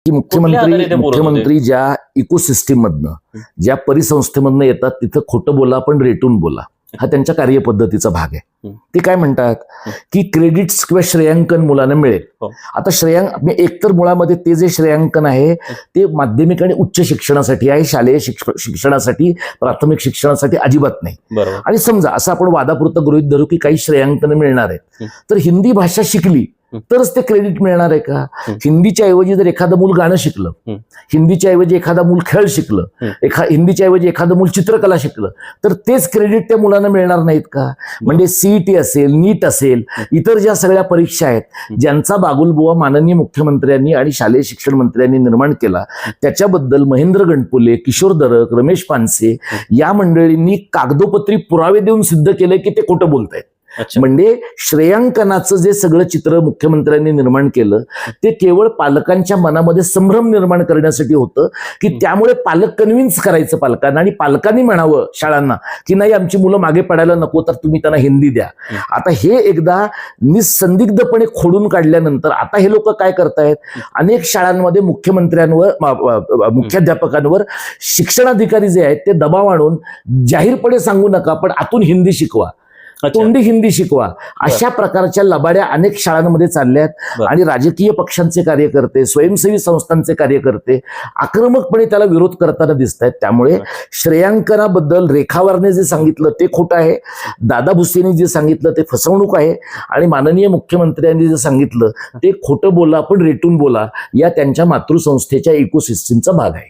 की मुख्यमंत्री ज्या इकोसिस्टीम मधनं ज्या परिसंस्थेमधनं येतात तिथं खोटं बोला पण रेटून बोला, हा त्यांच्या कार्यपद्धतीचा भाग आहे. ते काय म्हणतात की क्रेडिट्स किंवा श्रेयांकन मुलांना मिळेल. आता एकतर मुळामध्ये ते जे श्रेयांकन आहे ते माध्यमिक आणि उच्च शिक्षणासाठी आहे, शालेय शिक्षणासाठी, प्राथमिक शिक्षणासाठी अजिबात नाही. आणि समजा असं आपण वादापुरतं गृहीत धरू की काही श्रेयांकन मिळणार आहेत, तर हिंदी भाषा शिकली तरच ते क्रेडिट मिळणार आहे का? हिंदीच्या ऐवजी जर एखादं मूल गाणं शिकलं, हिंदीच्या ऐवजी एखादा मूल खेळ शिकलं, हिंदीच्या ऐवजी एखादं मूल चित्रकला शिकलं, तर तेच क्रेडिट त्या मुलांना मिळणार नाहीत का? म्हणजे सीईटी असेल, नीट असेल, इतर ज्या सगळ्या परीक्षा आहेत ज्यांचा बागुलबुवा माननीय मुख्यमंत्र्यांनी आणि शालेय शिक्षण मंत्र्यांनी निर्माण केला, त्याच्याबद्दल महेंद्र गणपुले, किशोर दरक, रमेश पानसे या मंडळींनी कागदोपत्री पुरावे देऊन सिद्ध केले की ते खोटं बोलतायत. म्हणजे श्रेयांकनाचं जे सगळं चित्र मुख्यमंत्र्यांनी निर्माण केलं ते केवळ पालकांच्या मनामध्ये संभ्रम निर्माण करण्यासाठी होतं की त्यामुळे पालक कन्व्हिन्स करायचं पालकांना आणि पालकांनी म्हणावं शाळांना की नाही आमची मुलं मागे पडायला नको तर तुम्ही त्यांना हिंदी द्या. आता हे एकदा निसंदिग्धपणे खोडून काढल्यानंतर आता हे लोक काय करतायत, अनेक शाळांमध्ये मुख्याध्यापकांवर शिक्षणाधिकारी जे आहेत ते दबाव आणून जाहीरपणे सांगू नका पण आतून हिंदी शिकवा, तोंडी हिंदी शिकवा, अशा प्रकारच्या लबाड्या अनेक शाळांमध्ये चालल्यात. आणि राजकीय पक्षांचे कार्यकर्ते, स्वयंसेवी संस्थांचे कार्यकर्ते आक्रमकपणे त्याला विरोध करताना दिसत आहेत. त्यामुळे श्रेयांकनाबद्दल रेखावारने जे सांगितलं ते खोटं आहे, दादा भुसेंनी जे सांगितलं ते फसवणूक आहे, आणि माननीय मुख्यमंत्र्यांनी जे सांगितलं ते खोटं बोला पण रेटून बोला या त्यांच्या मातृसंस्थेच्या इकोसिस्टीमचा भाग आहे.